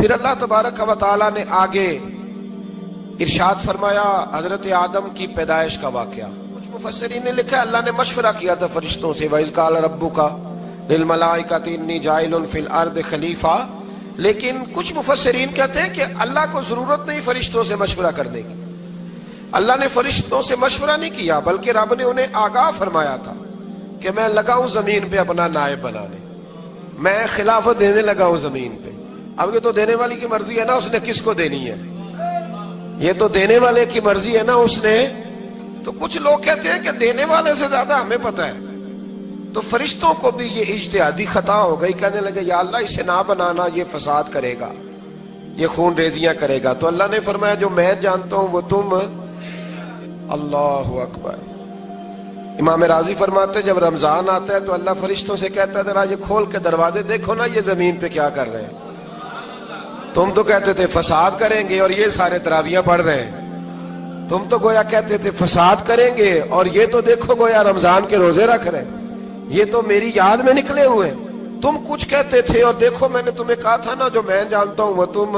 پھر اللہ تبارک و تعالیٰ نے آگے ارشاد فرمایا حضرت آدم کی پیدائش کا واقعہ. کچھ مفسرین نے لکھا اللہ نے مشورہ کیا تھا فرشتوں سے، وَإِذْ قَالَ رَبُّكَ لِلْمَلَائِكَةِ إِنِّي جَاعِلٌ فِي الْأَرْضِ خَلِيفَةً. لیکن کچھ مفسرین کہتے ہیں کہ اللہ کو ضرورت نہیں فرشتوں سے مشورہ کرنے کی. اللہ نے فرشتوں سے مشورہ نہیں کیا، بلکہ رب نے انہیں آگاہ فرمایا تھا کہ میں لگا ہوں زمین پہ اپنا نائب بنانے، میں خلافت دینے لگا ہوں زمین پہ. اب یہ تو دینے والی کی مرضی ہے نا اس نے کس کو دینی ہے، یہ تو دینے والے کی مرضی ہے نا اس نے. تو کچھ لوگ کہتے ہیں کہ دینے والے سے زیادہ ہمیں پتہ ہے. تو فرشتوں کو بھی یہ اجتہادی خطا ہو گئی، کہنے لگے یا اللہ اسے نہ بنانا، یہ فساد کرے گا، یہ خون ریزیاں کرے گا. تو اللہ نے فرمایا جو میں جانتا ہوں وہ تم. اللہ اکبر. امام راضی فرماتے ہیں جب رمضان آتا ہے تو اللہ فرشتوں سے کہتا ہے ذرا یہ کھول کے دروازے دیکھو نا یہ زمین پہ کیا کر رہے ہیں. تم تو کہتے تھے فساد کریں گے اور یہ سارے تراویحیں پڑھ رہے ہیں. تم تو گویا کہتے تھے فساد کریں گے اور یہ تو دیکھو گویا رمضان کے روزے رکھ رہے ہیں، یہ تو میری یاد میں نکلے ہوئے ہیں. تم کچھ کہتے تھے اور دیکھو میں نے تمہیں کہا تھا نا جو میں جانتا ہوں وہ تم.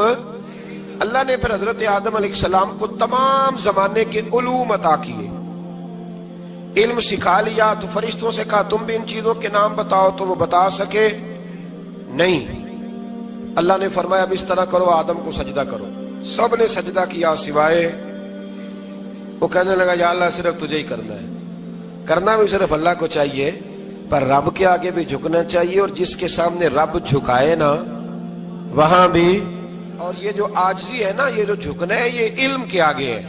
اللہ نے پھر حضرت آدم علیہ السلام کو تمام زمانے کے علوم عطا کیے، علم سکھا لیا. تو فرشتوں سے کہا تم بھی ان چیزوں کے نام بتاؤ، تو وہ بتا سکے نہیں. اللہ نے فرمایا اب اس طرح کرو آدم کو سجدہ کرو. سب نے سجدہ کیا سوائے وہ. کہنے لگا یا اللہ صرف تجھے ہی کرنا ہے. کرنا بھی صرف اللہ کو چاہیے، پر رب کے آگے بھی جھکنا چاہیے، اور جس کے سامنے رب جھکائے نا وہاں بھی. اور یہ جو عاجزی ہے نا، یہ جو جھکنا ہے، یہ علم کے آگے ہے.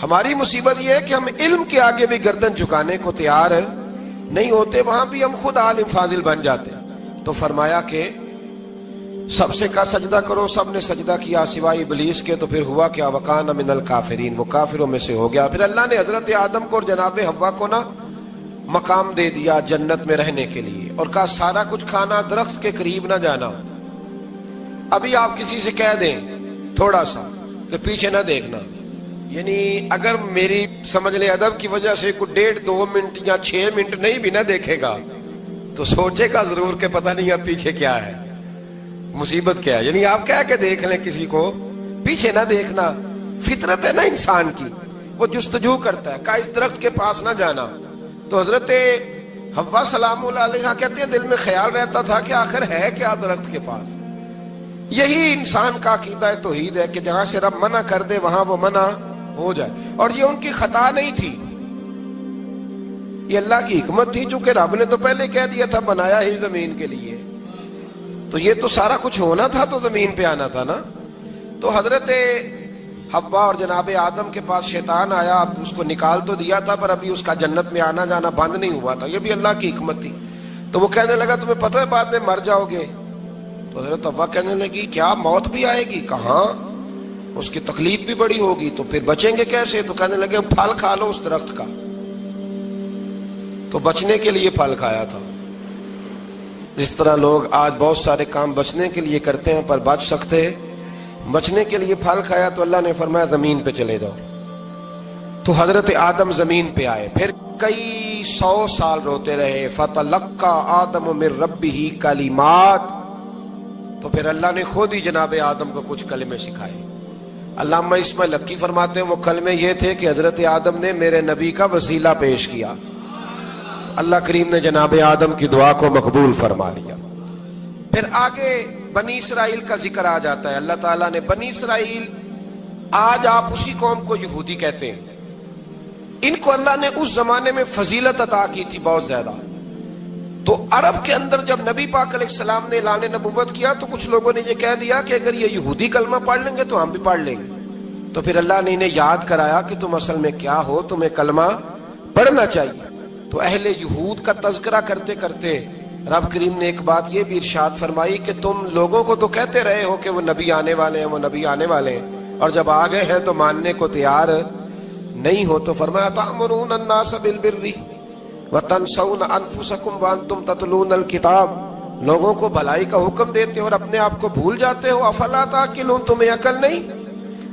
ہماری مصیبت یہ ہے کہ ہم علم کے آگے بھی گردن جھکانے کو تیار نہیں ہوتے، وہاں بھی ہم خود عالم فاضل بن جاتے. تو فرمایا کہ سب سے کہا سجدہ کرو. سب نے سجدہ کیا سوائے ابلیس کے. تو پھر ہوا کیا وَكَانَ مِنَ الْكَافِرِينَ، وہ کافروں میں سے ہو گیا. پھر اللہ نے حضرت آدم کو اور جناب حوا کو نا مقام دے دیا جنت میں رہنے کے لیے، اور کہا سارا کچھ کھانا، درخت کے قریب نہ جانا. ابھی آپ کسی سے کہہ دیں تھوڑا سا کہ پیچھے نہ دیکھنا، یعنی اگر میری سمجھ لیں ادب کی وجہ سے کوئی 1.5-2 منٹ یا 6 منٹ نہیں بھی نہ دیکھے گا تو سوچے گا ضرور کہ پتہ نہیں اب پیچھے کیا ہے، مصیبت کیا ہے. یعنی آپ کہہ کے دیکھ لیں کسی کو پیچھے نہ دیکھنا. فطرت ہے نا انسان کی، وہ جستجو کرتا ہے. کہا اس درخت کے پاس نہ جانا. تو حضرت حوا سلام اللہ علیہ کہتے ہیں دل میں خیال رہتا تھا کہ آخر ہے کیا درخت کے پاس. یہی انسان کا عقیدہ توحید ہے کہ جہاں سے رب منع کر دے وہاں وہ منع ہو جائے. اور یہ ان کی خطا نہیں تھی، یہ اللہ کی حکمت تھی، چونکہ رب نے تو پہلے کہہ دیا تھا بنایا ہی زمین کے لیے، تو یہ تو سارا کچھ ہونا تھا تو زمین پہ آنا تھا نا. تو حضرت حوا اور جناب آدم کے پاس شیطان آیا. اب اس کو نکال تو دیا تھا پر ابھی اس کا جنت میں آنا جانا بند نہیں ہوا تھا، یہ بھی اللہ کی حکمت تھی. تو وہ کہنے لگا تمہیں پتہ ہے بعد میں مر جاؤ گے. تو حضرت حوا کہنے لگی کیا موت بھی آئے گی؟ کہاں، اس کی تکلیف بھی بڑی ہوگی، تو پھر بچیں گے کیسے؟ تو کہنے لگے پھل کھا لو اس درخت کا. تو بچنے کے لیے پھل کھایا تھا. اس طرح لوگ آج بہت سارے کام بچنے کے لیے کرتے ہیں پر بچ سکتے. بچنے کے لیے پھل کھایا تو اللہ نے فرمایا زمین پہ چلے جاؤ. تو حضرت آدم زمین پہ آئے. پھر کئی 100 سال روتے رہے. فَتَلَقَّى آدَمُ مِن رَبِّهِ کَلِمَاتٍ. تو پھر اللہ نے خود ہی جناب آدم کو کچھ کلمے سکھائے. علامہ اسماعیل لکی فرماتے ہیں وہ کلمے یہ تھے کہ حضرت آدم نے میرے نبی کا وسیلہ پیش کیا، اللہ کریم نے جناب آدم کی دعا کو مقبول فرما لیا. پھر آگے بنی اسرائیل کا ذکر آ جاتا ہے. اللہ تعالیٰ نے بنی اسرائیل، آج آپ اسی قوم کو یہودی کہتے ہیں، ان کو اللہ نے اس زمانے میں فضیلت عطا کی تھی بہت زیادہ. تو عرب کے اندر جب نبی پاک علیہ السلام نے اعلان نبوت کیا تو کچھ لوگوں نے یہ کہہ دیا کہ اگر یہ یہودی کلمہ پڑھ لیں گے تو ہم بھی پڑھ لیں گے. تو پھر اللہ نے انہیں یاد کرایا کہ تم اصل میں کیا ہو، تمہیں کلمہ پڑھنا چاہیے. تو اہل یہود کا تذکرہ کرتے کرتے رب کریم نے ایک بات یہ بھی ارشاد فرمائی کہ تم لوگوں کو تو کہتے رہے ہو کہ وہ نبی آنے والے ہیں، وہ نبی آنے والے ہیں، اور جب آ گئے ہیں تو ماننے کو تیار نہیں ہو. تو فرمایا تأمرون الناس بالبر وتنسون انفسکم وانتم تتلون الکتاب. لوگوں کو بھلائی کا حکم دیتے ہو اور اپنے آپ کو بھول جاتے ہو. افلا تعقلون، تمہیں عقل نہیں؟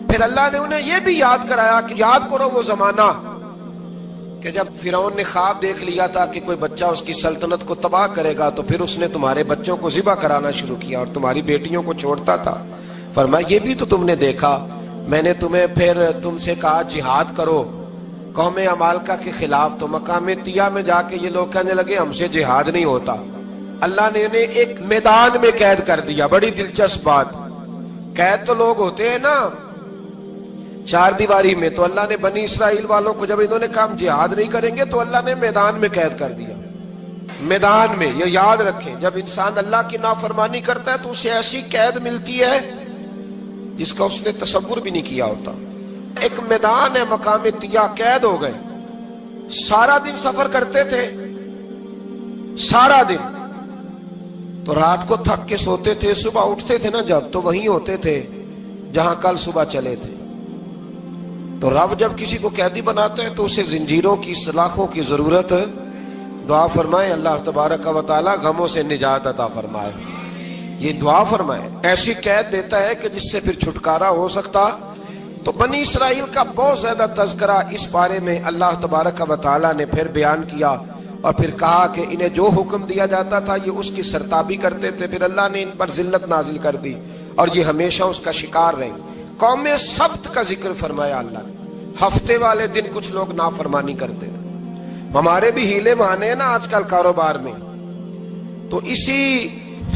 پھر اللہ نے انہیں یہ بھی یاد کرایا کہ یاد کرو وہ زمانہ کہ جب فرعون نے خواب دیکھ لیا تھا کہ کوئی بچہ اس کی سلطنت کو تباہ کرے گا تو پھر اس نے تمہارے بچوں کو ذبح کرانا شروع کیا اور تمہاری بیٹیوں کو چھوڑتا تھا. فرمایا یہ بھی تو تم نے دیکھا. میں نے تمہیں پھر تم سے کہا جہاد کرو قوم عمالقہ کے خلاف, تو مقام طیہ میں جا کے یہ لوگ کہنے لگے ہم سے جہاد نہیں ہوتا. اللہ نے انہیں ایک میدان میں قید کر دیا. بڑی دلچسپ بات, قید تو لوگ ہوتے ہیں نا چار دیواری میں, تو اللہ نے بنی اسرائیل والوں کو جب انہوں نے کہا ہم جہاد نہیں کریں گے تو اللہ نے میدان میں قید کر دیا. میدان میں. یہ یاد رکھیں, جب انسان اللہ کی نافرمانی کرتا ہے تو اسے ایسی قید ملتی ہے جس کا اس نے تصور بھی نہیں کیا ہوتا. ایک میدان ہے مقام طیہ, قید ہو گئے. سارا دن سفر کرتے تھے, سارا دن. تو رات کو تھک کے سوتے تھے, صبح اٹھتے تھے نا جب, تو وہیں ہوتے تھے جہاں کل صبح چلے تھے. تو رب جب کسی کو قیدی بناتا ہے تو اسے زنجیروں کی سلاخوں کی ضرورت. دعا فرمائے اللہ تبارک و تعالی غموں سے نجات عطا فرمائے. یہ دعا فرمائے. ایسی قید دیتا ہے کہ جس سے پھر چھٹکارا ہو سکتا. تو بنی اسرائیل کا بہت زیادہ تذکرہ اس بارے میں اللہ تبارک و تعالی نے پھر بیان کیا, اور پھر کہا کہ انہیں جو حکم دیا جاتا تھا یہ اس کی سرتابی کرتے تھے. پھر اللہ نے ان پر ذلت نازل کر دی اور یہ ہمیشہ اس کا شکار رہے. قوم سبت کا ذکر فرمایا اللہ نے. ہفتے والے دن کچھ لوگ نافرمانی کرتے تھے. ہمارے بھی ہیلے بہانے ہیں نا آج کل کاروبار میں. تو اسی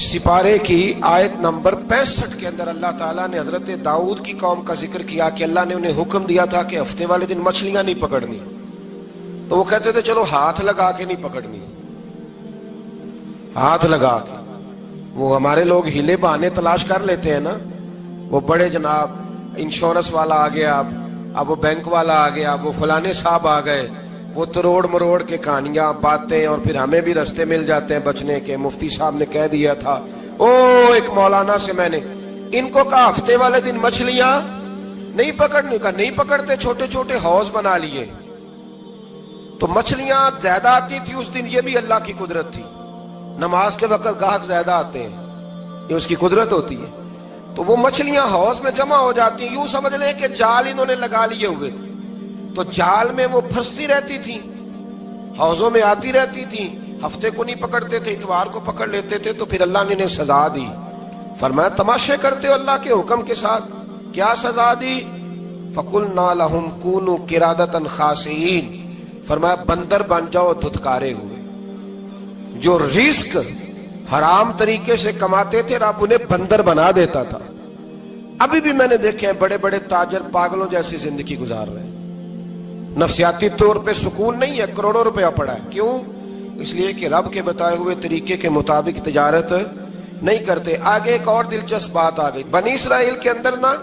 سپارے کی آیت نمبر 65 کے اندر اللہ تعالیٰ نے حضرت داؤد کی قوم کا ذکر کیا کہ اللہ نے انہیں حکم دیا تھا کہ ہفتے والے دن مچھلیاں نہیں پکڑنی. تو وہ کہتے تھے چلو ہاتھ لگا کے نہیں پکڑنی, ہاتھ لگا کے. وہ ہمارے لوگ ہیلے بہانے تلاش کر لیتے ہیں نا. وہ بڑے جناب انشورنس والا آ گیا, اب وہ بینک والا آ گیا, وہ فلانے صاحب آ گئے, وہ تروڑ مروڑ کے کہانیاں باتیں, اور پھر ہمیں بھی رستے مل جاتے ہیں بچنے کے. مفتی صاحب نے کہہ دیا تھا ایک مولانا سے میں نے ان کو کہا ہفتے والے دن مچھلیاں نہیں پکڑنے کا. نہیں پکڑتے, چھوٹے چھوٹے حوض بنا لیے. تو مچھلیاں زیادہ آتی تھی اس دن. یہ بھی اللہ کی قدرت تھی. نماز کے وقت گاہک زیادہ آتے ہیں, یہ اس کی قدرت ہوتی ہے. تو وہ مچھلیاں حوض میں جمع ہو جاتی ہیں. یوں سمجھ لیں کہ جال انہوں نے لگا لیے ہوئے تھے, تو جال میں وہ پھنستی رہتی تھی, حوضوں میں آتی رہتی تھی. ہفتے کو نہیں پکڑتے تھے, اتوار کو پکڑ لیتے تھے. تو پھر اللہ نے انہیں سزا دی. فرمایا تماشے کرتے ہو اللہ کے حکم کے ساتھ. کیا سزا دی؟ فَقُلْنَا لَهُمْ كُونُوا قِرَادَةً خَاسِئِينَ. فرمایا بندر بن جاؤ دھتکارے ہوئے. جو رزق حرام طریقے سے کماتے تھے رب انہیں بندر بنا دیتا تھا. ابھی بھی میں نے دیکھے ہیں بڑے بڑے تاجر پاگلوں جیسی زندگی گزار رہے ہیں. نفسیاتی طور پہ سکون نہیں ہے, کروڑوں روپیہ پڑا ہے. کیوں؟ اس لیے کہ رب کے بتائے ہوئے طریقے کے مطابق تجارت نہیں کرتے. آگے ایک اور دلچسپ بات آ گئی. بنی اسرائیل کے اندر نا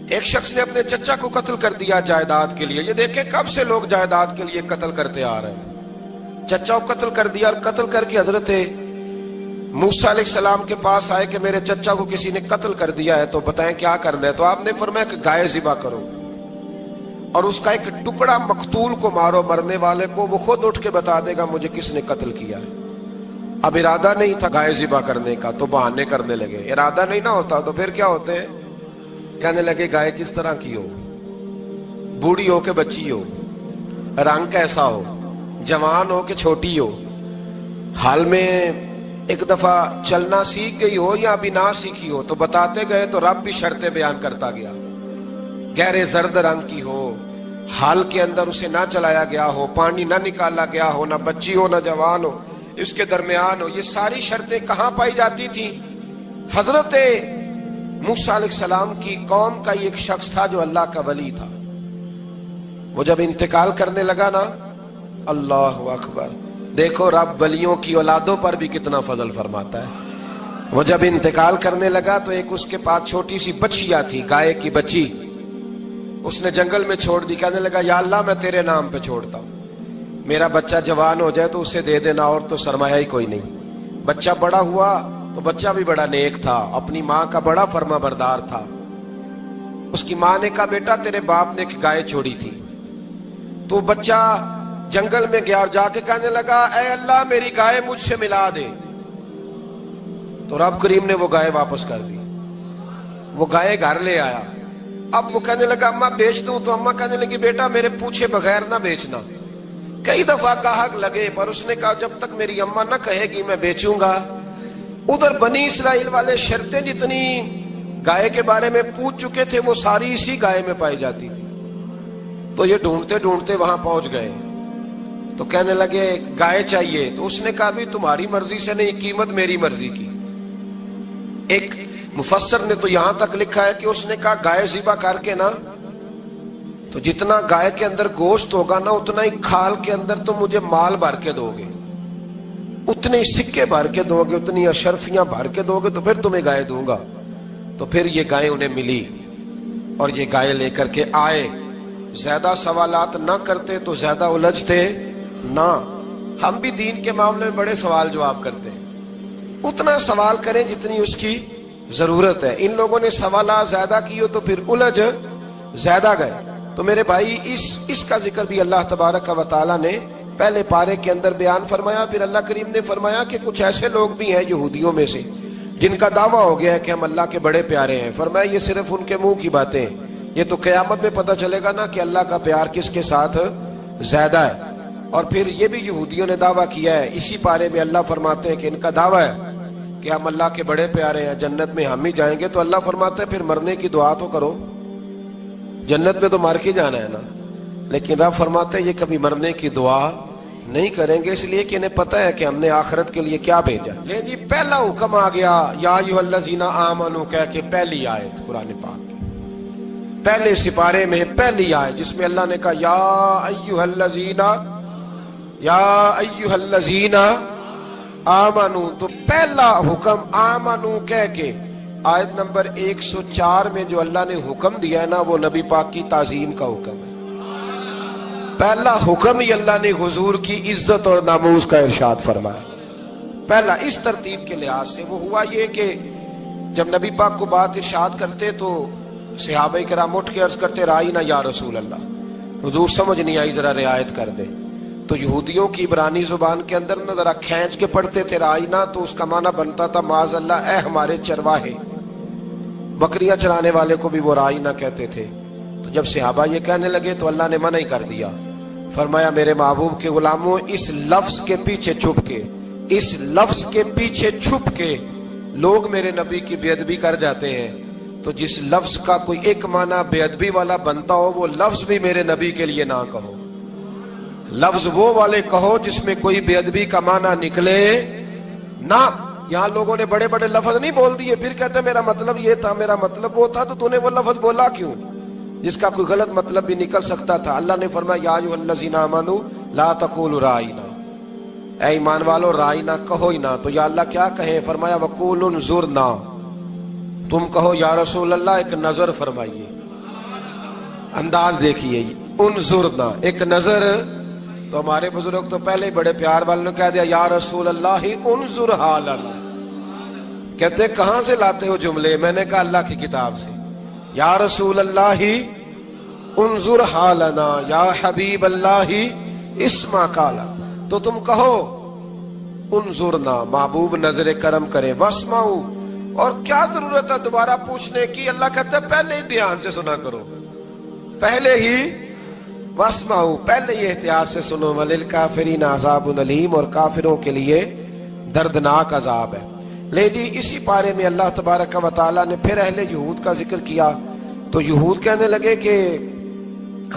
ایک شخص نے اپنے چچا کو قتل کر دیا جائیداد کے لیے. یہ دیکھیں کب سے لوگ جائیداد کے لیے قتل کرتے آ رہے ہیں. چچا کو قتل کر دیا, اور قتل کر کے حضرت موسیٰ علیہ السلام کے پاس آئے کہ میرے چچا کو کسی نے قتل کر دیا ہے, تو بتائیں کیا کرنا ہے. تو آپ نے فرمایا کہ گائے ذبح کرو اور اس کا ایک ٹکڑا مقتول کو مارو, مرنے والے کو. وہ خود اٹھ کے بتا دے گا مجھے کس نے قتل کیا ہے. اب ارادہ نہیں تھا گائے ذبح کرنے کا تو بہانے کرنے لگے. ارادہ نہیں نہ ہوتا تو پھر کیا ہوتے ہیں, کہنے لگے گائے کس طرح کی ہو, بوڑھی ہو کہ بچی ہو, رنگ کیسا ہو, جوان ہو کہ چھوٹی ہو, حال میں ایک دفعہ چلنا سیکھ گئی ہو یا ابھی نہ سیکھی ہو. تو بتاتے گئے تو رب بھی شرطیں بیان کرتا گیا. گہرے زرد رنگ کی ہو, حال کے اندر اسے نہ چلایا گیا ہو, پانی نہ نکالا گیا ہو, نہ بچی ہو نہ جوان ہو, اس کے درمیان ہو. یہ ساری شرطیں کہاں پائی جاتی تھی؟ حضرت موسیٰ علیہ السلام کی قوم کا ایک شخص تھا جو اللہ کا ولی تھا. وہ جب انتقال کرنے لگا نا, اللہ اکبر, دیکھو رب ولیوں کی اولادوں پر بھی کتنا فضل فرماتا ہے. وہ جب انتقال کرنے لگا تو ایک اس کے پاس چھوٹی سی بچیا تھی, گائے کی بچی. اس نے جنگل میں چھوڑ دی. کہنے لگا یا اللہ میں تیرے نام پہ چھوڑتا ہوں, میرا بچہ جوان ہو جائے تو اسے دے دینا, اور تو سرمایہ ہی کوئی نہیں. بچہ بڑا ہوا تو بچہ بھی بڑا نیک تھا, اپنی ماں کا بڑا فرما بردار تھا. اس کی ماں نے کہا بیٹا تیرے باپ نے ایک گائے چھوڑی تھی. تو بچہ جنگل میں گیا اور جا کے کہنے لگا اے اللہ میری گائے مجھ سے ملا دے. تو رب کریم نے وہ گائے واپس کر دی. وہ گائے گھر لے آیا. اب وہ کہنے لگا اما بیچ دوں، تو اما کہنے لگی بیٹا میرے پوچھے بغیر نہ بیچنا۔ کئی دفعہ گاہک لگے پر اس نے کہا جب تک میری اما نہ کہے گی میں بیچوں گا۔ ادھر بنی اسرائیل والے شرطیں جتنی گائے کے بارے میں پوچھ چکے تھے وہ ساری اسی گائے میں پائی جاتی تھی، تو یہ ڈھونڈتے ڈھونڈتے وہاں پہنچ گئے، تو کہنے لگے گائے چاہیے، تو اس نے کہا بھی تمہاری مرضی سے نہیں، قیمت میری مرضی کی۔ ایک مفسر نے تو یہاں تک لکھا ہے کہ اس نے کہا گائے ذبح کر کے نا، تو جتنا گائے کے اندر گوشت ہوگا نا اتنا ہی کھال کے اندر تو مجھے مال بھر کے دو گے، اتنے سکے بھر کے دو گے، اتنی اشرفیاں بھر کے دو گے تو پھر تمہیں گائے دوں گا۔ تو پھر یہ گائے انہیں ملی اور یہ گائے لے کر کے آئے۔ زیادہ سوالات نہ کرتے تو زیادہ الجھتے نہ۔ ہم بھی دین کے معاملے میں بڑے سوال جواب کرتے ہیں، اتنا سوال کریں جتنی اس کی ضرورت ہے۔ ان لوگوں نے سوالات زیادہ کیے تو پھر الجھ زیادہ گئے۔ تو میرے بھائی اس کا ذکر بھی اللہ تبارک و تعالیٰ نے پہلے پارے کے اندر بیان فرمایا۔ پھر اللہ کریم نے فرمایا کہ کچھ ایسے لوگ بھی ہیں یہودیوں میں سے جن کا دعویٰ ہو گیا ہے کہ ہم اللہ کے بڑے پیارے ہیں۔ فرمایا یہ صرف ان کے منہ کی باتیں ہیں، یہ تو قیامت میں پتہ چلے گا نا کہ اللہ کا پیار کس کے ساتھ زیادہ ہے۔ اور پھر یہ بھی یہودیوں نے دعویٰ کیا ہے، اسی پارے میں اللہ فرماتے ہیں کہ ان کا دعویٰ ہے کہ ہم اللہ کے بڑے پیارے ہیں، جنت میں ہم ہی جائیں گے۔ تو اللہ فرماتے ہیں پھر مرنے کی دعا تو کرو، جنت میں تو مر کے جانا ہے نا۔ لیکن رب فرماتے ہیں یہ کبھی مرنے کی دعا نہیں کریں گے، اس لیے کہ انہیں پتہ ہے کہ ہم نے آخرت کے لیے کیا بھیجا۔ لے جی پہلا حکم آ گیا یا ایھا الذین آمنوا کہہ کے، پہلی آیت قرآن پاک کی پہلے سپارے میں پہلی آیت جس میں اللہ نے کہا یا ایھا الذین آمنوا، تو پہلا حکم آمنوا کہہ کے۔ آیت نمبر 104 میں جو اللہ نے حکم دیا ہے نا وہ نبی پاک کی تعظیم کا حکم ہے۔ پہلا حکم ہی اللہ نے حضور کی عزت اور ناموس کا ارشاد فرمایا۔ پہلا اس ترتیب کے لحاظ سے وہ ہوا یہ کہ جب نبی پاک کو بات ارشاد کرتے تو صحابہ کرام اٹھ کے عرض کرتے رائینا یا رسول اللہ، حضور سمجھ نہیں آئی ذرا رعایت کر دے۔ تو یہودیوں کی عبرانی زبان کے اندر نہ ذرا کھینچ کے پڑھتے تھے رائینا، تو اس کا معنی بنتا تھا معاذ اللہ اے ہمارے چرواہے، بکریاں چرانے والے کو بھی وہ رائینا کہتے تھے۔ تو جب صحابہ یہ کہنے لگے تو اللہ نے منع ہی کر دیا، فرمایا میرے محبوب کے غلاموں اس لفظ کے پیچھے چھپ کے، اس لفظ کے پیچھے چھپ کے لوگ میرے نبی کی بے ادبی کر جاتے ہیں، تو جس لفظ کا کوئی ایک معنی بے ادبی والا بنتا ہو وہ لفظ بھی میرے نبی کے لیے نہ کہو، لفظ وہ والے کہو جس میں کوئی بے ادبی کا معنی نکلے نہ۔ یہاں لوگوں نے بڑے بڑے لفظ نہیں بول دیے پھر کہتے میرا مطلب یہ تھا، میرا مطلب وہ تھا، تو تو نے وہ لفظ بولا کیوں جس کا کوئی غلط مطلب بھی نکل سکتا تھا۔ اللہ نے فرمایا یا ایھا الذین آمنوا لا تقولوا رائینا، اے ایمان والو رائینا کہو ہی نہ۔ تو یا اللہ کیا کہیں؟ فرمایا وقولوا انظرنا، تم کہو یا رسول اللہ ایک نظر فرمائیے۔ انداز دیکھیے، انظرنا ایک نظر۔ تو ہمارے بزرگ تو پہلے ہی بڑے پیار والوں نے کہہ دیا یا رسول اللہ انظر حالنا۔ کہتے کہاں سے لاتے ہو جملے؟ میں نے کہا اللہ کی کتاب سے۔ یا رسول اللہ انظر حالنا یا حبیب اللہ اسمع قالا، تو تم کہو انظرنا، محبوب نظر کرم کرے، واسمعوا، اور کیا ضرورت ہے دوبارہ پوچھنے کی؟ اللہ کہتا ہے پہلے ہی دھیان سے سنا کرو، پہلے ہی واسمعوا، پہلے ہی احتیاط سے سنو، وللکافرین عذاب علیم، اور کافروں کے لیے دردناک عذاب ہے۔ لے جی اسی پارے میں اللہ تبارک و تعالیٰ نے پھر اہل یہود کا ذکر کیا۔ تو یہود کہنے لگے کہ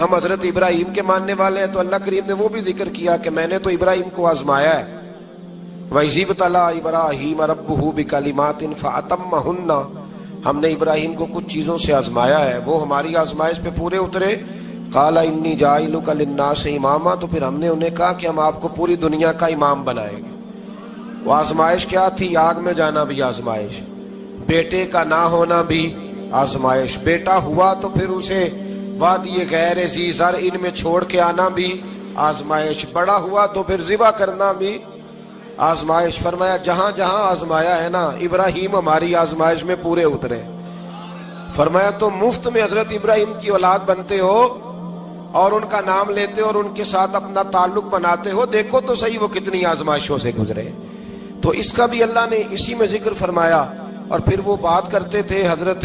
ہم حضرت ابراہیم کے ماننے والے ہیں، تو اللہ کریم نے وہ بھی ذکر کیا کہ میں نے تو ابراہیم کو آزمایا ہے، وَإِذِ ابْتَلَىٰ إِبْرَاهِيمَ رَبُّهُ بِكَلِمَاتٍ فَأَتَمَّهُنَّ، ہم نے ابراہیم کو کچھ چیزوں سے آزمایا ہے، وہ ہماری آزمائش پہ پورے اترے۔ قَالَ إِنِّي جَاعِلُكَ لِلنَّاسِ إِمَامًا، تو پھر ہم نے انہیں کہا کہ ہم آپ کو پوری دنیا کا امام بنائیں گے۔ وہ آزمائش کیا تھی؟ آگ میں جانا بھی آزمائش، بیٹے کا نہ ہونا بھی آزمائش، بیٹا ہوا تو پھر اسے وادی غیر ذی زرع میں چھوڑ کے آنا بھی آزمائش، بڑا ہوا تو پھر ذبح کرنا بھی آزمائش۔ فرمایا جہاں جہاں آزمایا ہے نا ابراہیم ہماری آزمائش میں پورے اترے۔ فرمایا تو مفت میں حضرت ابراہیم کی اولاد بنتے ہو اور ان کا نام لیتے ہو اور ان کے ساتھ اپنا تعلق بناتے ہو، دیکھو تو صحیح وہ کتنی آزمائشوں سے گزرے۔ تو اس کا بھی اللہ نے اسی میں ذکر فرمایا۔ اور پھر وہ بات کرتے تھے حضرت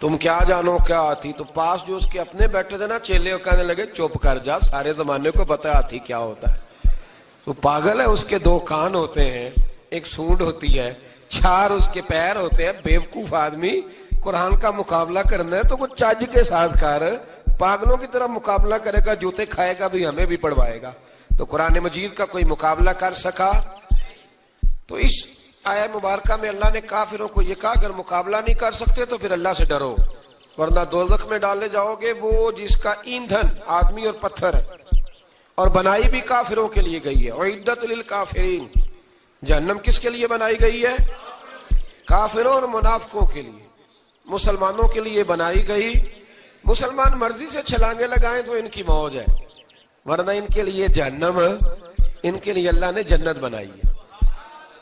تم کیا جانو کیا ہاتھی؟ تو پاس جو اس کے اپنے بیٹھے تھے نا چیلے، وہ کہنے لگے چپ کر جا، سارے زمانے کو پتہ ہے ہاتھی کیا ہوتا ہے. وہ پاگل ہے، اس کے 2 کان ہوتے ہیں، ایک سونڈ ہوتی ہے، 4 اس کے پیر ہوتے ہیں. بیوقوف آدمی، قرآن کا مقابلہ کرنا ہے تو کچھ چج کے ساتھ کر. پاگلوں کی طرح مقابلہ کرے گا، جوتے کھائے گا بھی، ہمیں بھی پڑھوائے گا. تو قرآن مجید کا کوئی مقابلہ کر سکا؟ تو اس آیہ مبارکہ میں اللہ نے کافروں کو یہ کہا اگر مقابلہ نہیں کر سکتے تو پھر اللہ سے ڈرو، ورنہ دوزخ میں ڈالے جاؤ گے، وہ جس کا ایندھن آدمی اور پتھر ہے، اور بنائی بھی کافروں کے لیے گئی ہے. اعدت للکافرین، جہنم کس کے لیے بنائی گئی ہے؟ کافروں اور منافقوں کے لیے. مسلمانوں کے لیے بنائی گئی. مسلمان مرضی سے چھلانگے لگائیں تو ان کی موج ہے، ورنہ ان کے لیے جہنم، ان کے لیے اللہ نے جنت بنائی ہے.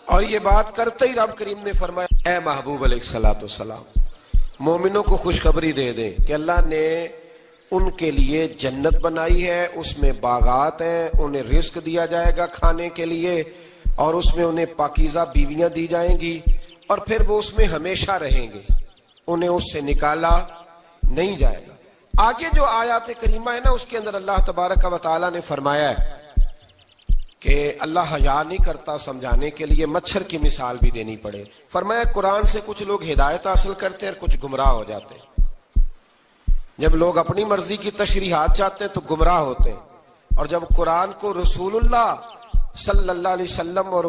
اور یہ بات کرتے ہی رب کریم نے فرمایا اے محبوب علیہ الصلوۃ والسلام، مومنوں کو خوشخبری دے دیں کہ اللہ نے ان کے لیے جنت بنائی ہے، اس میں باغات ہیں، انہیں رزق دیا جائے گا کھانے کے لیے، اور اس میں انہیں پاکیزہ بیویاں دی جائیں گی، اور پھر وہ اس میں ہمیشہ رہیں گے، انہیں اس سے نکالا نہیں جائے گا. آگے جو آیات کریمہ ہے نا، اس کے اندر اللہ تبارک و تعالیٰ نے فرمایا ہے کہ اللہ حیا نہیں کرتا سمجھانے کے لیے مچھر کی مثال بھی دینی پڑے. فرمایا قرآن سے کچھ لوگ ہدایت حاصل کرتے ہیں اور کچھ گمراہ ہو جاتے ہیں. جب لوگ اپنی مرضی کی تشریحات چاہتے ہیں تو گمراہ ہوتے ہیں، اور جب قرآن کو رسول اللہ صلی اللہ علیہ وسلم اور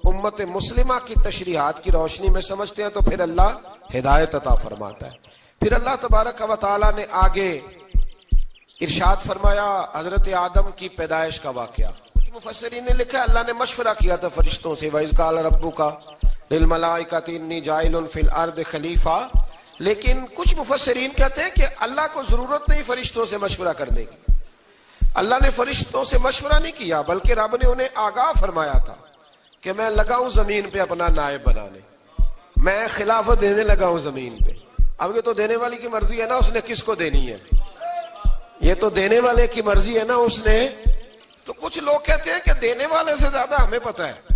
امت مسلمہ کی تشریحات کی روشنی میں سمجھتے ہیں تو پھر اللہ ہدایت عطا فرماتا ہے. پھر اللہ تبارک و تعالیٰ نے آگے ارشاد فرمایا حضرت آدم کی پیدائش کا واقعہ. کچھ مفسرین نے لکھا اللہ نے مشورہ کیا تھا فرشتوں سے، وَإِذْ قَالَ رَبُّكَ لِلْمَلَائِكَةِ إِنِّي جَاعِلٌ فِي الْأَرْضِ خَلِيفَةً. لیکن کچھ مفسرین کہتے ہیں کہ اللہ کو ضرورت نہیں فرشتوں سے مشورہ کرنے کی. اللہ نے فرشتوں سے مشورہ نہیں کیا، بلکہ رب نے انہیں آگاہ فرمایا تھا کہ میں لگا ہوں زمین پہ اپنا نائب بنانے، میں خلافت دینے لگا ہوں زمین پہ. اب یہ تو دینے والی کی مرضی ہے نا، اس نے کس کو دینی ہے، یہ تو دینے والے کی مرضی ہے نا اس نے. تو کچھ لوگ کہتے ہیں کہ دینے والے سے زیادہ ہمیں پتہ ہے.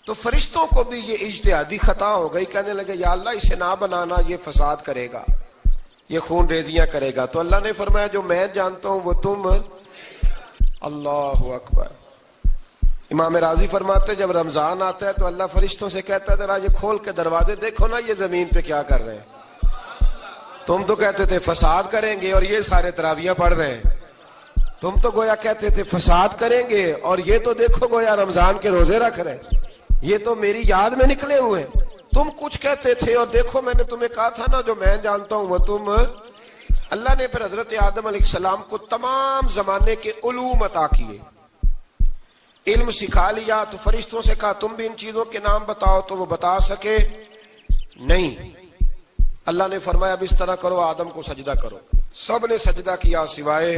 تو فرشتوں کو بھی یہ اجتہادی خطا ہو گئی، کہنے لگے یا اللہ اسے نہ بنانا، یہ فساد کرے گا، یہ خون ریزیاں کرے گا. تو اللہ نے فرمایا جو میں جانتا ہوں وہ تم. اللہ اکبر. امام راضی فرماتے جب رمضان آتا ہے تو اللہ فرشتوں سے کہتا ہے ذرا یہ کھول کے دروازے دیکھو نا، یہ زمین پہ کیا کر رہے ہیں. تم تو کہتے تھے فساد کریں گے اور یہ سارے تراویحیں پڑھ رہے ہیں. تم تو گویا کہتے تھے فساد کریں گے اور یہ تو دیکھو گویا رمضان کے روزے رکھ رہے ہیں، یہ تو میری یاد میں نکلے ہوئے ہیں. تم کچھ کہتے تھے اور دیکھو میں نے تمہیں کہا تھا نا جو میں جانتا ہوں وہ تم. اللہ نے پھر حضرت آدم علیہ السلام کو تمام زمانے کے علوم عطا کیے، علم سکھا لیا. تو فرشتوں سے کہا تم بھی ان چیزوں کے نام بتاؤ، تو وہ بتا سکے نہیں. اللہ نے فرمایا اب اس طرح کرو، آدم کو سجدہ کرو. سب نے سجدہ کیا سوائے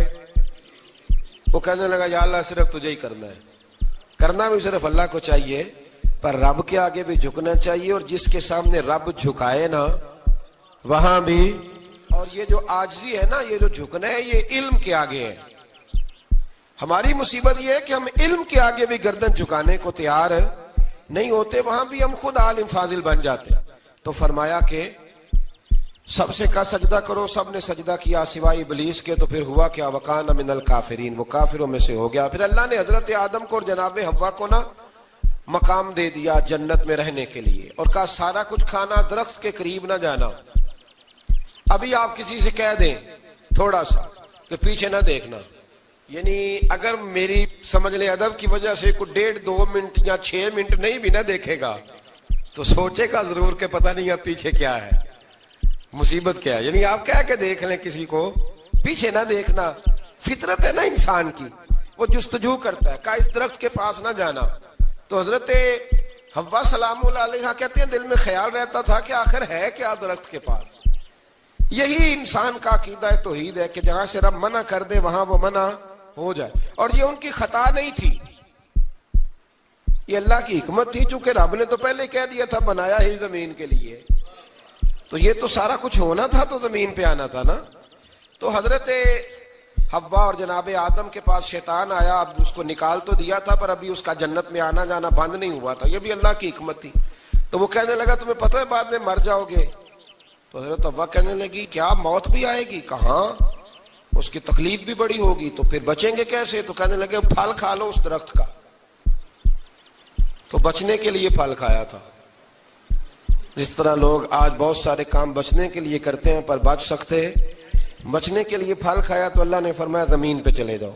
وہ. کہنے لگا یا اللہ صرف تجھے ہی کرنا ہے. کرنا بھی صرف اللہ کو چاہیے، پر رب کے آگے بھی جھکنا چاہیے، اور جس کے سامنے رب جھکائے نا وہاں بھی. اور یہ جو عاجزی ہے نا، یہ جو جھکنا ہے، یہ علم کے آگے ہے. ہماری مصیبت یہ ہے کہ ہم علم کے آگے بھی گردن جھکانے کو تیار نہیں ہوتے، وہاں بھی ہم خود عالم فاضل بن جاتے. تو فرمایا کہ سب سے کہا سجدہ کرو، سب نے سجدہ کیا سوائے ابلیس کے. تو پھر ہوا کیا وَكَانَ مِنَ الْكَافِرِينَ، وہ کافروں میں سے ہو گیا. پھر اللہ نے حضرت آدم کو اور جناب حوا کو نا مقام دے دیا جنت میں رہنے کے لیے، اور کہا سارا کچھ کھانا، درخت کے قریب نہ جانا. ابھی آپ کسی سے کہہ دیں تھوڑا سا کہ پیچھے نہ دیکھنا، یعنی اگر میری سمجھ لیں ادب کی وجہ سے کوئی 1.5-2 منٹ یا 6 منٹ نہیں بھی نہ دیکھے گا تو سوچے گا ضرور کہ پتہ نہیں اب پیچھے کیا ہے، مصیبت کیا ہے. یعنی آپ کہہ کے دیکھ لیں کسی کو، پیچھے نہ دیکھنا. فطرت ہے نا انسان کی، وہ جستجو کرتا ہے، کہا اس درخت کے پاس نہ جانا. تو حضرت حوا سلام اللہ علیہ کہتے ہیں دل میں خیال رہتا تھا کہ آخر ہے کیا درخت کے پاس. یہی انسان کا عقیدہ توحید ہے کہ جہاں سے رب منع کر دے وہاں وہ منع ہو جائے. اور یہ ان کی خطا نہیں تھی، یہ اللہ کی حکمت تھی، چونکہ رب نے تو پہلے کہہ دیا تھا بنایا ہی زمین کے لیے، تو یہ تو سارا کچھ ہونا تھا تو زمین پہ آنا تھا نا. تو حضرت حوا اور جناب آدم کے پاس شیطان آیا، اب اس کو نکال تو دیا تھا پر ابھی اس کا جنت میں آنا جانا بند نہیں ہوا تھا، یہ بھی اللہ کی حکمت تھی. تو وہ کہنے لگا تمہیں پتہ ہے بعد میں مر جاؤ گے، تو حضرت حوا کہنے لگی کیا موت بھی آئے گی؟ کہاں، اس کی تکلیف بھی بڑی ہوگی، تو پھر بچیں گے کیسے؟ تو کہنے لگے پھل کھا لو اس درخت کا. تو بچنے کے لیے پھل کھایا تھا. جس طرح لوگ آج بہت سارے کام بچنے کے لیے کرتے ہیں پر بچ سکتے، بچنے کے لیے پھل کھایا تو اللہ نے فرمایا زمین پہ چلے جاؤ.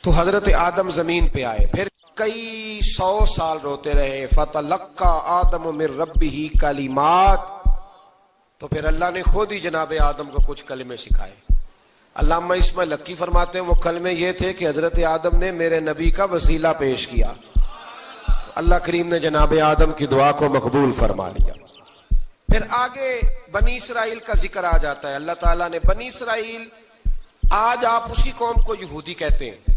تو حضرت آدم زمین پہ آئے، پھر کئی 100 سال روتے رہے. فَتَلَقَّى آدَمُ مِن رَبِّهِ کلمات، تو پھر اللہ نے خود ہی جناب آدم کو کچھ کلمے سکھائے. علامہ اسماعیل لکی فرماتے ہیں وہ کلمے یہ تھے کہ حضرت آدم نے میرے نبی کا وسیلہ پیش کیا، تو اللہ کریم نے جناب آدم کی دعا کو مقبول فرما لیا. پھر آگے بنی اسرائیل کا ذکر آ جاتا ہے. اللہ تعالیٰ نے بنی اسرائیل، آج آپ اسی قوم کو یہودی کہتے ہیں،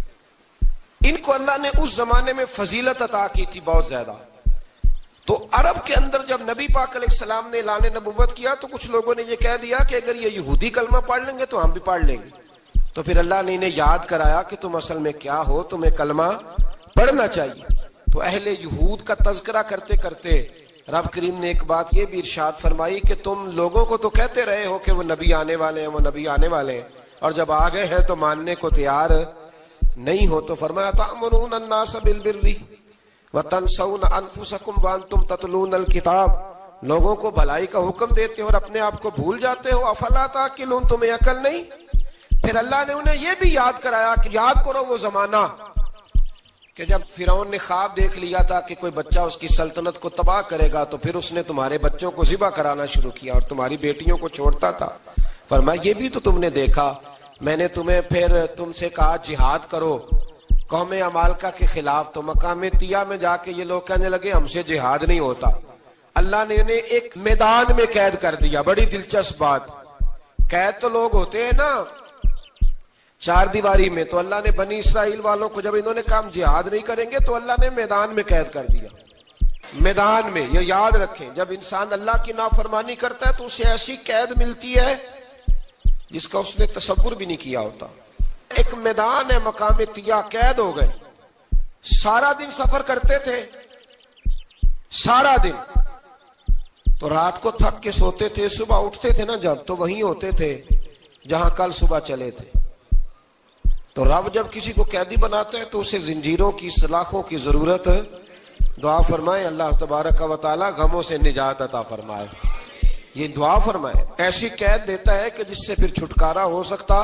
ان کو اللہ نے اس زمانے میں فضیلت عطا کی تھی بہت زیادہ. تو عرب کے اندر جب نبی پاک علیہ السلام نے اعلان نبوت کیا تو کچھ لوگوں نے یہ کہہ دیا کہ اگر یہ یہودی کلمہ پڑھ لیں گے تو ہم بھی پڑھ لیں گے. تو پھر اللہ نے انہیں یاد کرایا کہ تم اصل میں کیا ہو، تمہیں کلمہ پڑھنا چاہیے. تو اہل یہود کا تذکرہ کرتے کرتے رب کریم نے ایک بات یہ بھی ارشاد فرمائی کہ تم لوگوں کو تو کہتے رہے ہو کہ وہ نبی آنے والے ہیں، وہ نبی آنے والے ہیں، اور جب آ گئے ہیں تو ماننے کو تیار نہیں ہو. تو فرمایا تأمرون الناس بالبر وتنسون انفسکم وانتم تتلون الکتاب، لوگوں کو بھلائی کا حکم دیتے ہو اور اپنے آپ کو بھول جاتے ہو. افلا تعقلون، تمہیں عقل نہیں؟ پھر اللہ نے انہیں یہ بھی یاد کرایا کہ یاد کرو وہ زمانہ کہ جب فرعون نے خواب دیکھ لیا تھا کہ کوئی بچہ اس کی سلطنت کو تباہ کرے گا، تو پھر اس نے تمہارے بچوں کو ذبح کرانا شروع کیا اور تمہاری بیٹیوں کو چھوڑتا تھا. فرمایا یہ بھی تو تم نے دیکھا، میں نے تمہیں پھر تم سے کہا جہاد کرو قوم عمالقہ کے خلاف، تو مقام طیہ میں جا کے یہ لوگ کہنے لگے ہم سے جہاد نہیں ہوتا. اللہ نے انہیں ایک میدان میں قید کر دیا. بڑی دلچسپ بات، قید تو لوگ ہوتے ہیں نا چار دیواری میں، تو اللہ نے بنی اسرائیل والوں کو جب انہوں نے کہا ہم جہاد نہیں کریں گے تو اللہ نے میدان میں قید کر دیا. میدان میں، یہ یاد رکھیں، جب انسان اللہ کی نافرمانی کرتا ہے تو اسے ایسی قید ملتی ہے جس کا اس نے تصور بھی نہیں کیا ہوتا. ایک میدان ہے مقام طیہ، قید ہو گئے. سارا دن سفر کرتے تھے، سارا دن، تو رات کو تھک کے سوتے تھے، صبح اٹھتے تھے نا جب، تو وہیں ہوتے تھے جہاں کل صبح چلے تھے. تو رب جب کسی کو قیدی بناتا ہے تو اسے زنجیروں کی، سلاخوں کی ضرورت ہے. دعا فرمائے اللہ تبارک و تعالی غموں سے نجات عطا فرمائے. یہ دعا فرمائے، ایسی قید دیتا ہے کہ جس سے پھر چھٹکارا ہو سکتا.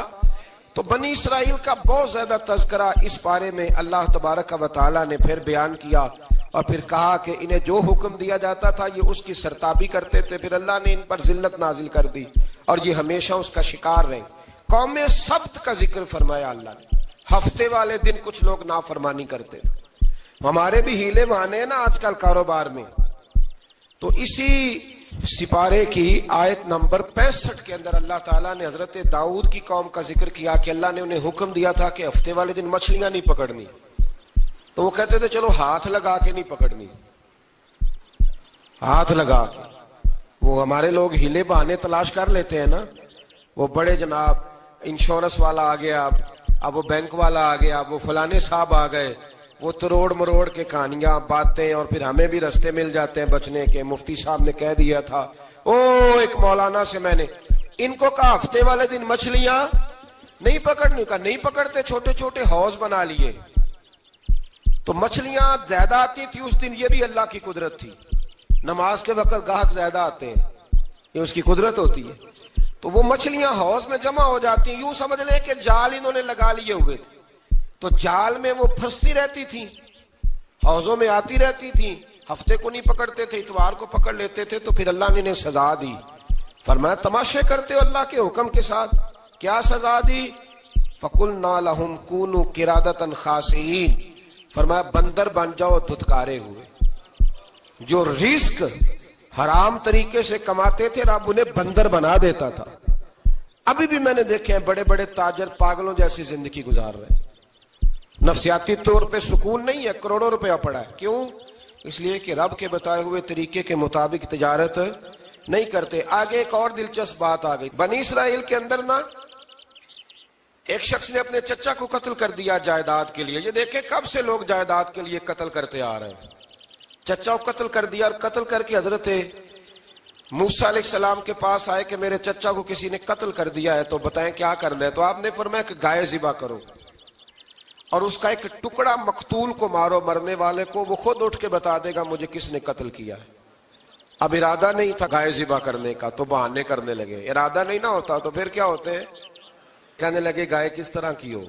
تو بنی اسرائیل کا بہت زیادہ تذکرہ اس پارے میں اللہ تبارک و تعالی نے پھر بیان کیا، اور پھر کہا کہ انہیں جو حکم دیا جاتا تھا یہ اس کی سرتابی کرتے تھے. پھر اللہ نے ان پر ذلت نازل کر دی اور یہ ہمیشہ اس کا شکار رہے. قوم سبت کا ذکر فرمایا اللہ نے. ہفتے والے دن کچھ لوگ نافرمانی کرتے تھے. ہمارے بھی ہیلے بہانے ہیں نا آج کل کاروبار میں. تو اسی سپارے کی آیت نمبر 65 کے اندر اللہ تعالیٰ نے حضرت داؤد کی قوم کا ذکر کیا کہ اللہ نے انہیں حکم دیا تھا کہ ہفتے والے دن مچھلیاں نہیں پکڑنی. تو وہ کہتے تھے چلو ہاتھ لگا کے نہیں پکڑنی، ہاتھ لگا کے. وہ ہمارے لوگ ہیلے بہانے تلاش کر لیتے ہیں نا. وہ بڑے جناب انشورنس والا آ گیا، اب وہ بینک والا آ گیا، وہ فلانے صاحب آ گئے، وہ تروڑ مروڑ کے کہانیاں باتیں، اور پھر ہمیں بھی رستے مل جاتے ہیں بچنے کے. مفتی صاحب نے کہہ دیا تھا، ایک مولانا سے میں نے ان کو کہا ہفتے والے دن مچھلیاں نہیں پکڑنی. کا نہیں پکڑتے، چھوٹے چھوٹے حوض بنا لیے. تو مچھلیاں زیادہ آتی تھی اس دن، یہ بھی اللہ کی قدرت تھی. نماز کے وقت گاہک زیادہ آتے ہیں، یہ اس کی قدرت ہوتی ہے. تو وہ مچھلیاں حوض میں جمع ہو جاتی ہیں. یوں سمجھ لیں کہ جال انہوں نے لگا لیے ہوئے تھے، تو جال میں وہ پھنستی رہتی تھی، حوضوں میں آتی رہتی تھی. ہفتے کو نہیں پکڑتے تھے، اتوار کو پکڑ لیتے تھے. تو پھر اللہ نے انہیں سزا دی. فرمایا تماشے کرتے ہو اللہ کے حکم کے ساتھ. کیا سزا دی؟ فَقُلْنَا لَهُمْ كُونُوا قِرَادَةً خَاسِئِينَ. فرمایا بندر بن جاؤ دھتکارے ہوئے. جو رزق حرام طریقے سے کماتے تھے رب انہیں بندر بنا دیتا تھا. ابھی بھی میں نے دیکھے ہیں بڑے بڑے تاجر پاگلوں جیسی زندگی گزار رہے ہیں. نفسیاتی طور پہ سکون نہیں ہے، کروڑوں روپیہ پڑا ہے. کیوں؟ اس لیے کہ رب کے بتائے ہوئے طریقے کے مطابق تجارت نہیں کرتے. آگے ایک اور دلچسپ بات آ گئی. بنی اسرائیل کے اندر نا ایک شخص نے اپنے چچا کو قتل کر دیا جائیداد کے لیے. یہ دیکھیں کب سے لوگ جائیداد کے لیے قتل کرتے آ رہے ہیں. چچا کو قتل کر دیا، اور قتل کر کے حضرت موسیٰ علیہ السلام کے پاس آئے کہ میرے چچا کو کسی نے قتل کر دیا ہے تو بتائیں کیا کرنا ہے. تو آپ نے فرمایا کہ گائے ذبح کرو اور اس کا ایک ٹکڑا مقتول کو مارو, مرنے والے کو, وہ خود اٹھ کے بتا دے گا مجھے کس نے قتل کیا ہے. اب ارادہ نہیں تھا گائے ذبح کرنے کا تو بہانے کرنے لگے. ارادہ نہیں نہ ہوتا تو پھر کیا ہوتے ہیں, کہنے لگے گائے کس طرح کی ہو,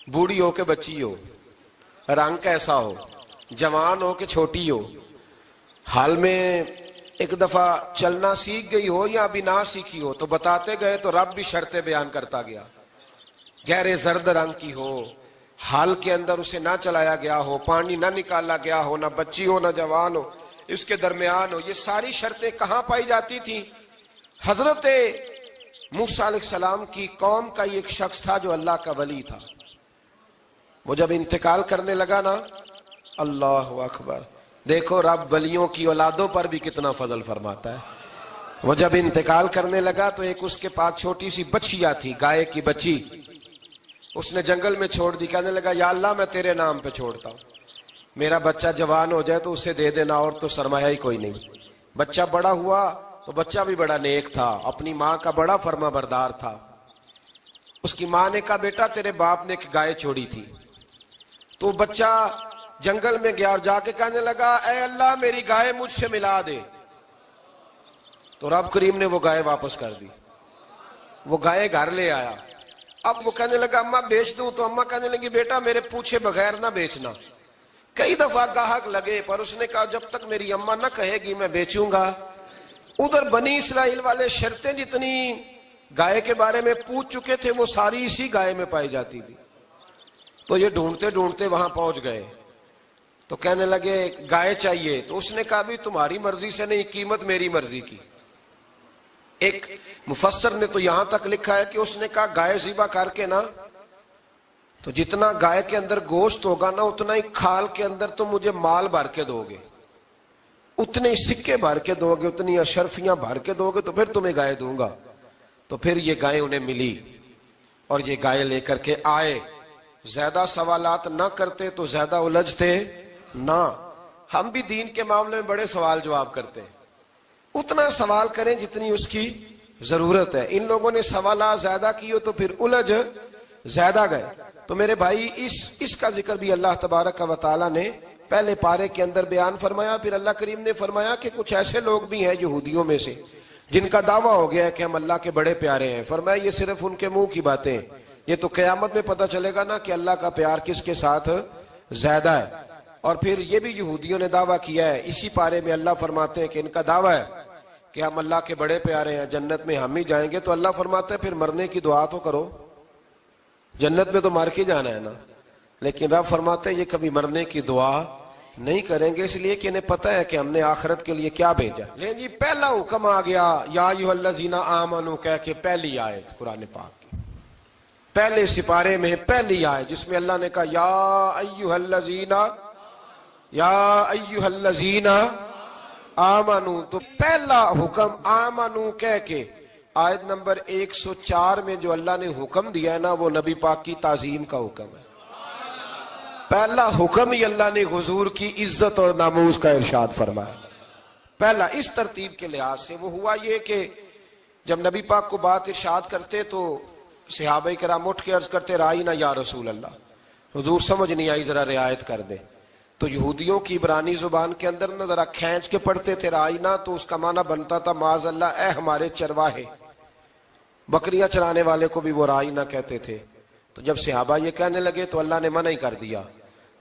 بوڑھی ہو کہ بچی ہو, رنگ کیسا ہو, جوان ہو کہ چھوٹی ہو, حال میں ایک دفعہ چلنا سیکھ گئی ہو یا ابھی نہ سیکھی ہو. تو بتاتے گئے تو رب بھی شرطیں بیان کرتا گیا. گہرے زرد رنگ کی ہو, حال کے اندر اسے نہ چلایا گیا ہو, پانی نہ نکالا گیا ہو, نہ بچی ہو نہ جوان ہو, اس کے درمیان ہو. یہ ساری شرطیں کہاں پائی جاتی تھیں؟ حضرت موسیٰ علیہ السلام کی قوم کا ایک شخص تھا جو اللہ کا ولی تھا. وہ جب انتقال کرنے لگا نا, اللہ اکبر, دیکھو رب ولیوں کی اولادوں پر بھی کتنا فضل فرماتا ہے. وہ جب انتقال کرنے لگا تو ایک اس کے پاس چھوٹی سی بچیا تھی, گائے کی بچی, اس نے جنگل میں چھوڑ دی. کہنے لگا یا اللہ میں تیرے نام پہ چھوڑتا ہوں, میرا بچہ جوان ہو جائے تو اسے دے دینا, اور تو سرمایہ ہی کوئی نہیں. بچہ بڑا ہوا تو بچہ بھی بڑا نیک تھا, اپنی ماں کا بڑا فرما بردار تھا. اس کی ماں نے کہا بیٹا تیرے باپ نے ایک گائے چھوڑی تھی. تو بچہ جنگل میں گیا اور جا کے کہنے لگا اے اللہ میری گائے مجھ سے ملا دے. تو رب کریم نے وہ گائے واپس کر دی. وہ گائے گھر لے آیا. اب وہ کہنے لگا اماں بیچ دوں, تو اماں کہنے لگی بیٹا میرے پوچھے بغیر نہ بیچنا. کئی دفعہ گاہک لگے پر اس نے کہا جب تک میری اماں نہ کہے گی میں بیچوں گا. ادھر بنی اسرائیل والے شرطیں جتنی گائے کے بارے میں پوچھ چکے تھے وہ ساری اسی گائے میں پائی جاتی تھی. تو یہ ڈھونڈتے ڈھونڈتے وہاں پہنچ گئے تو کہنے لگے گائے چاہیے. تو اس نے کہا بھی تمہاری مرضی سے نہیں, قیمت میری مرضی کی. ایک مفسر نے تو یہاں تک لکھا ہے کہ اس نے کہا گائے ذبح کر کے نا تو جتنا گائے کے اندر گوشت ہوگا نا اتنا ہی کھال کے اندر تم مجھے مال بھر کے دو گے, اتنے ہی سکے بھر کے دو گے, اتنی اشرفیاں بھر کے دو گے تو پھر تمہیں گائے دوں گا. تو پھر یہ گائے انہیں ملی اور یہ گائے لے کر کے آئے. زیادہ سوالات نہ کرتے تو زیادہ الجھتے نہ. ہم بھی دین کے معاملے میں بڑے سوال جواب کرتے ہیں, اتنا سوال کریں جتنی اس کی ضرورت ہے. ان لوگوں نے سوالات زیادہ کیے تو پھر الجھ زیادہ گئے. تو میرے بھائی اس کا ذکر بھی اللہ تبارک و تعالیٰ نے پہلے پارے کے اندر بیان فرمایا. پھر اللہ کریم نے فرمایا کہ کچھ ایسے لوگ بھی ہیں یہودیوں میں سے جن کا دعویٰ ہو گیا ہے کہ ہم اللہ کے بڑے پیارے ہیں. فرمایا یہ صرف ان کے منہ کی باتیں ہیں, یہ تو قیامت میں پتہ چلے گا نا کہ اللہ کا پیار کس کے ساتھ زیادہ ہے. اور پھر یہ بھی یہودیوں نے دعویٰ کیا ہے, اسی پارے میں اللہ فرماتے ہیں کہ ان کا دعویٰ ہے کہ ہم اللہ کے بڑے پیارے ہیں, جنت میں ہم ہی جائیں گے. تو اللہ فرماتے ہیں پھر مرنے کی دعا تو کرو, جنت میں تو مر کے جانا ہے نا. لیکن رب فرماتے ہیں یہ کبھی مرنے کی دعا نہیں کریں گے, اس لیے کہ انہیں پتہ ہے کہ ہم نے آخرت کے لیے کیا بھیجا. لیکن جی پہلا حکم آ گیا یا ایھا الذین آمنوا کہہ کے, پہلی آیت قرآن پاک کی پہلے سپارے میں پہلی آیت جس میں اللہ نے کہا یا ایھا الذین آمنوا. تو پہلا حکم آمنوا کہہ کے. آیت نمبر 104 میں جو اللہ نے حکم دیا ہے نا وہ نبی پاک کی تعظیم کا حکم ہے. پہلا حکم ہی اللہ نے حضور کی عزت اور ناموس کا ارشاد فرمایا. پہلا اس ترتیب کے لحاظ سے وہ ہوا یہ کہ جب نبی پاک کو بات ارشاد کرتے تو صحابہ کرام اٹھ کے عرض کرتے رائینا یا رسول اللہ, حضور سمجھ نہیں آئی ذرا رعایت کر دیں. تو یہودیوں کی عبرانی زبان کے اندر نہ ذرا کھینچ کے پڑھتے تھے رائینا, تو اس کا معنی بنتا تھا معاذ اللہ اے ہمارے چرواہے. بکریاں چرانے والے کو بھی وہ رائینا کہتے تھے. تو جب صحابہ یہ کہنے لگے تو اللہ نے منع ہی کر دیا.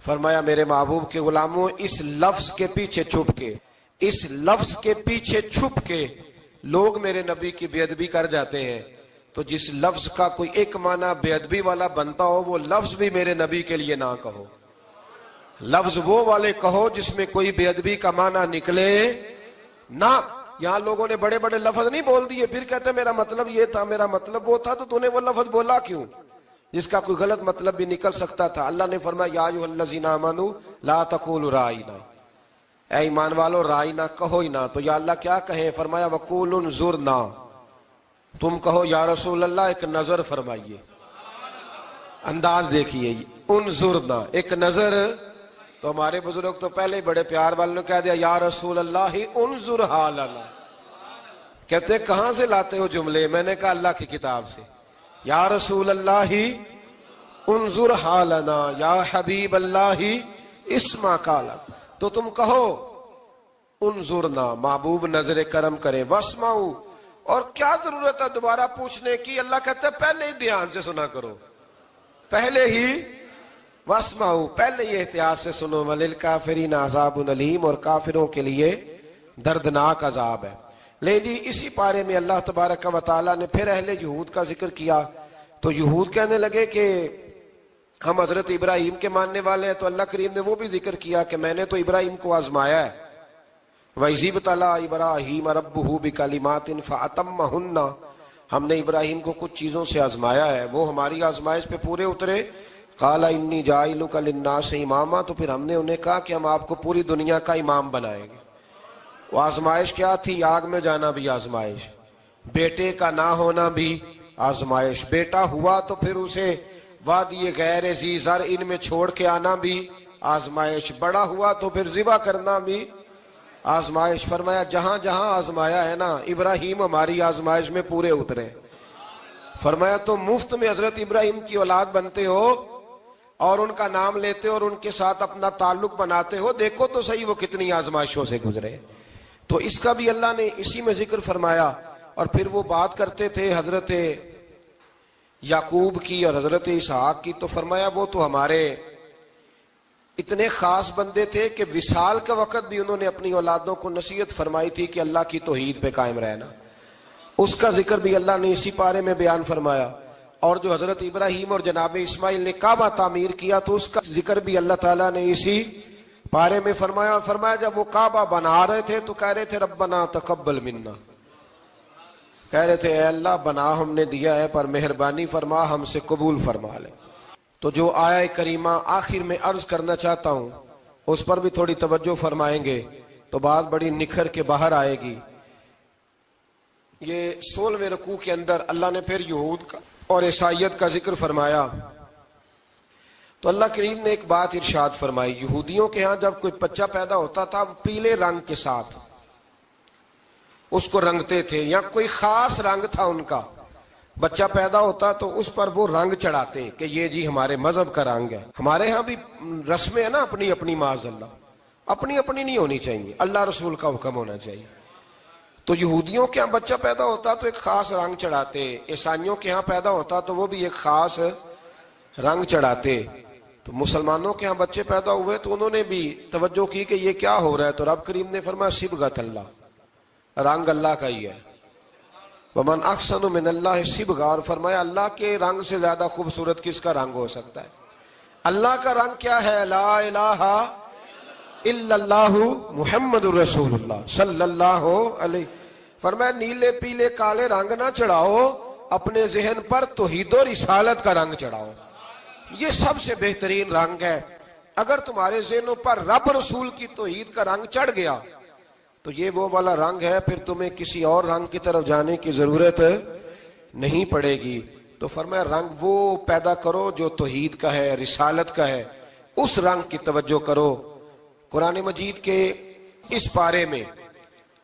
فرمایا میرے محبوب کے غلاموں اس لفظ کے پیچھے چھپ کے, اس لفظ کے پیچھے چھپ کے لوگ میرے نبی کی بے ادبی کر جاتے ہیں. تو جس لفظ کا کوئی ایک معنی بے ادبی والا بنتا ہو وہ لفظ بھی میرے نبی کے لیے نہ کہو. لفظ وہ والے کہو جس میں کوئی بے ادبی کا معنی نکلے نہ. یہاں لوگوں نے بڑے بڑے لفظ نہیں بول دیے پھر کہتے میرا مطلب یہ تھا, میرا مطلب وہ تھا, تو تو نے وہ لفظ بولا کیوں جس کا کوئی غلط مطلب بھی نکل سکتا تھا. اللہ نے فرمایا یا ایھا الذین آمنوا لا تقولوا رائینا, اے ایمان والو رائینا کہو ہی نہ. تو یا اللہ کیا کہیں؟ فرمایا وقولوا انظرنا, تم کہو یا رسول اللہ ایک نظر فرمائیے. انداز دیکھیے, انظرنا ایک نظر. تو ہمارے بزرگ تو پہلے بڑے پیار والوں نے کہہ دیا یا رسول اللہ انظر حالنا, کہتے ہیں کہاں سے لاتے ہو جملے؟ میں نے کہا اللہ کی کتاب سے. یا رسول اللہ انظر حالنا، یا حبیب اللہ اسمع قالا. تو تم کہو انظرنا، محبوب نظر کرم کریں، واسمعوا، اور کیا ضرورت ہے دوبارہ پوچھنے کی؟ اللہ کہتا ہے پہلے ہی دھیان سے سنا کرو، پہلے ہی واسمعوا، پہلے ہی احتیاط سے سنو. وللکافرین عذاب علیم، اور کافروں کے لیے دردناک عذاب ہے. لے جی اسی پارے میں اللہ تبارک و تعالیٰ نے پھر اہل یہود کا ذکر کیا. تو یہود کہنے لگے کہ ہم حضرت ابراہیم کے ماننے والے ہیں. تو اللہ کریم نے وہ بھی ذکر کیا کہ میں نے تو ابراہیم کو آزمایا ہے. وَإِذِ ابْتَلَىٰ إِبْرَاهِيمَ رَبُّهُ بِكَلِمَاتٍ فَأَتَمَّهُنَّ، ہم نے ابراہیم کو کچھ چیزوں سے آزمایا ہے، وہ ہماری آزمائش پہ پورے اترے. قَالَ إِنِّي جَاعِلُكَ لِلنَّاسِ إِمَامًا، تو پھر ہم نے انہیں کہا کہ ہم آپ کو پوری دنیا کا امام بنائیں گے. وہ آزمائش کیا تھی؟ آگ میں جانا بھی آزمائش، بیٹے کا نہ ہونا بھی آزمائش، بیٹا ہوا تو پھر اسے وادی غیر ذی زرع میں چھوڑ کے آنا بھی آزمائش، بڑا ہوا تو پھر ذبح کرنا بھی آزمائش. فرمایا جہاں جہاں آزمایا ہے نا، ابراہیم ہماری آزمائش میں پورے اترے. فرمایا تو مفت میں حضرت ابراہیم کی اولاد بنتے ہو اور ان کا نام لیتے ہو اور ان کے ساتھ اپنا تعلق بناتے ہو، دیکھو تو صحیح وہ کتنی آزمائشوں سے گزرے. تو اس کا بھی اللہ نے اسی میں ذکر فرمایا. اور پھر وہ بات کرتے تھے حضرت یعقوب کی اور حضرت اسحاق کی. تو فرمایا وہ تو ہمارے اتنے خاص بندے تھے کہ وصال کا وقت بھی انہوں نے اپنی اولادوں کو نصیحت فرمائی تھی کہ اللہ کی توحید پہ قائم رہنا. اس کا ذکر بھی اللہ نے اسی پارے میں بیان فرمایا. اور جو حضرت ابراہیم اور جناب اسماعیل نے کعبہ تعمیر کیا تو اس کا ذکر بھی اللہ تعالیٰ نے اسی پارے میں فرمایا. فرمایا جب وہ کعبہ بنا رہے تھے تو کہہ رہے تھے ربنا تقبل منا، کہہ رہے تھے اے اللہ بنا ہم نے دیا ہے پر مہربانی فرما ہم سے قبول فرما لے. تو جو آیہ کریمہ آخر میں عرض کرنا چاہتا ہوں اس پر بھی تھوڑی توجہ فرمائیں گے تو بات بڑی نکھر کے باہر آئے گی. یہ 16ویں رکوع کے اندر اللہ نے پھر یہود کا اور عیسائیت کا ذکر فرمایا. تو اللہ کریم نے ایک بات ارشاد فرمائی. یہودیوں کے ہاں جب کوئی بچہ پیدا ہوتا تھا پیلے رنگ کے ساتھ اس کو رنگتے تھے، یا کوئی خاص رنگ تھا ان کا. بچہ پیدا ہوتا تو اس پر وہ رنگ چڑھاتے کہ یہ جی ہمارے مذہب کا رنگ ہے. ہمارے ہاں بھی رسمیں ہیں نا اپنی اپنی، معاذ اللہ اپنی اپنی نہیں ہونی چاہیے، اللہ رسول کا حکم ہونا چاہیے. تو یہودیوں کے ہاں بچہ پیدا ہوتا تو ایک خاص رنگ چڑھاتے، عیسائیوں کے ہاں پیدا ہوتا تو وہ بھی ایک خاص رنگ چڑھاتے. تو مسلمانوں کے ہاں بچے پیدا ہوئے تو انہوں نے بھی توجہ کی کہ یہ کیا ہو رہا ہے. تو رب کریم نے فرمایا صبغۃ اللہ، رنگ اللہ کا ہی ہے. ومن احسن من اللہ صبغہ، اور فرمایا اللہ کے رنگ سے زیادہ خوبصورت کس کا رنگ ہو سکتا ہے. اللہ کا رنگ کیا ہے؟ لا الہ الا اللہ محمد الرسول اللہ صلی اللہ علیہ. فرمایا نیلے پیلے کالے رنگ نہ چڑھاؤ، اپنے ذہن پر توحید و رسالت کا رنگ چڑھاؤ. یہ سب سے بہترین رنگ ہے. اگر تمہارے ذہنوں پر رب رسول کی توحید کا رنگ چڑھ گیا تو یہ وہ والا رنگ ہے، پھر تمہیں کسی اور رنگ کی طرف جانے کی ضرورت نہیں پڑے گی. تو فرمایا رنگ وہ پیدا کرو جو توحید کا ہے، رسالت کا ہے، اس رنگ کی توجہ کرو. قرآن مجید کے اس پارے میں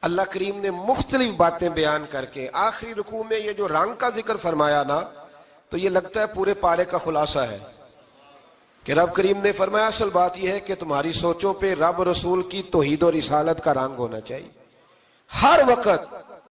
اللہ کریم نے مختلف باتیں بیان کر کے آخری رکوع میں یہ جو رنگ کا ذکر فرمایا نا، تو یہ لگتا ہے پورے پارے کا خلاصہ ہے کہ رب کریم نے فرمایا اصل بات یہ ہے کہ تمہاری سوچوں پہ رب رسول کی توحید و رسالت کا رنگ ہونا چاہیے. ہر وقت